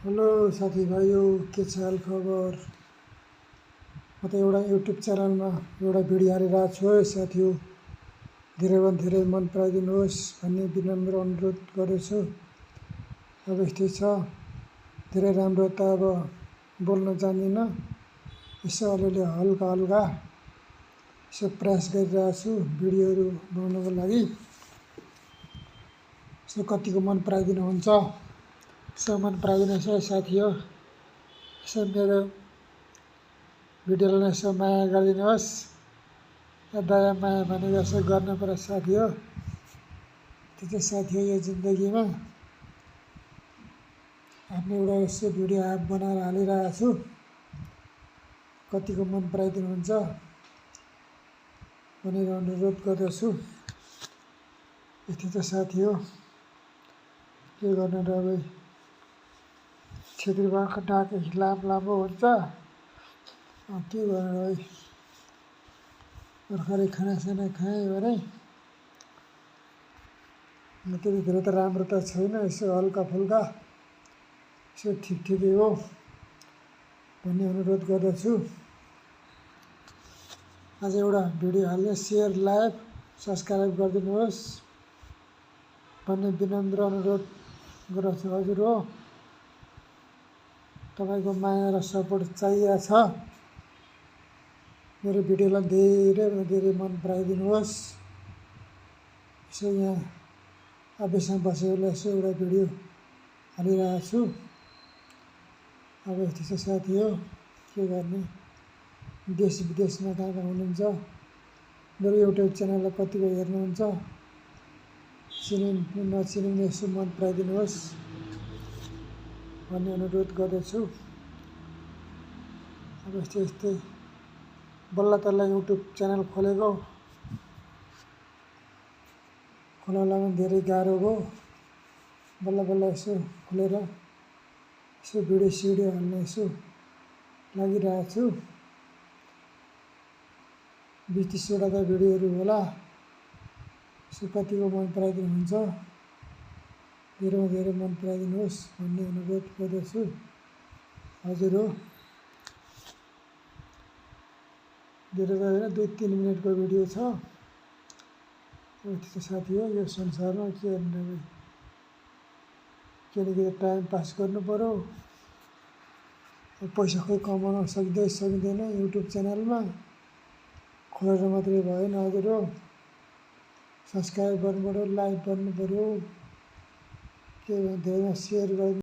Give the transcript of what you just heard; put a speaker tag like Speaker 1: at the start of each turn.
Speaker 1: Hello साथीभाइयों, के छ हाल खबर। म त एउटा युट्युब च्यानलमा एउटा भिडियो हालिरहेको छु है साथीहरू। धेरैभन्दा धेरै मन पराइदिनुहोस् भन्ने विनम्र अनुरोध गर्दछु। अब यस्तै छ, धेरै राम्रो त अब बोल्न जान्दिनँ, यसो अलिअलि हल्का हल्का यसो प्रयास गरिरहेको छु भिडियोहरू बनाउनको लागि। यसो कतिको मन पराइदिनुहुन्छ, यसो मन पराइदिनुहोस् है साथी हो। यसो मेरो भिडियोलाई यसो माया गरिदिनुहोस्, दया माया भनेको यसो गर्नु पर्छ साथी हो। त्यो चाहिँ साथी हो, यो जिन्दगीमा आफ्नो एउटा यसो भिडियो बनाएर हालिरहेको छु। कतिको मन पराइदिनुहुन्छ भनेर अनुरोध गर्दछु। यति त साथी हो, के गर्नु र अब। छेत्री बाहुनको डाक लामो हुन्छ, के गर्नु है। भर्खरै खानासाना खाएँ भने त्यति धेरै त राम्रो त छैन, यसो हल्का फुल्का यसो ठिकै हो भन्ने अनुरोध गर्दछु। आज एउटा भिडियो हाल्ने, सेयर लाइक सब्सक्राइब गरिदिनुहोस् भन्ने विनम्र अनुरोध गर्दछु। हजुर हो, तपाईँको माया र सपोर्ट चाहिएको छ। मेरो भिडियोलाई धेरै मन पराइदिनुहोस्। यसो यहाँ अफिसमा बसेर यसो एउटा भिडियो हालिरहेको छु। अब यस्तो छ साथी हो, के गर्ने। देश विदेशमा कहाँ हुनुहुन्छ, मेरो युट्युब च्यानललाई कतिको हेर्नुहुन्छ, नचिनिने यसो मन पराइदिनुहोस् भन्ने अनुरोध गर्दछु। अब यस्तै बल्ल तल्ल युट्युब च्यानल खोलेको, खोल्नलाई पनि धेरै गाह्रो भयो। बल्ल यसो खोलेर यसो भिडियो हाल्न यसो लागिरहेको छु। 20-30वटा त भिडियोहरू होला। यसो कतिको मन पराइदिनुहुन्छ, धेरै मन पराइदिनुहोस् भन्ने अनुरोध गर्दछु। हजुर हो, धेरै त होइन, 2-3 मिनटको भिडियो छ। यति साथी हो, यो संसारमा के गर्नु अब। किनकि टाइम पास गर्नु पर्यो। पैसा खोइ कमाउन सकिँदैन युट्युब च्यानलमा, खोलेर मात्रै भएन। हजुर हो, सब्सक्राइब गर्नु पर्यो, लाइक गर्नु पर्यो, के धेरै सेयर गर्नु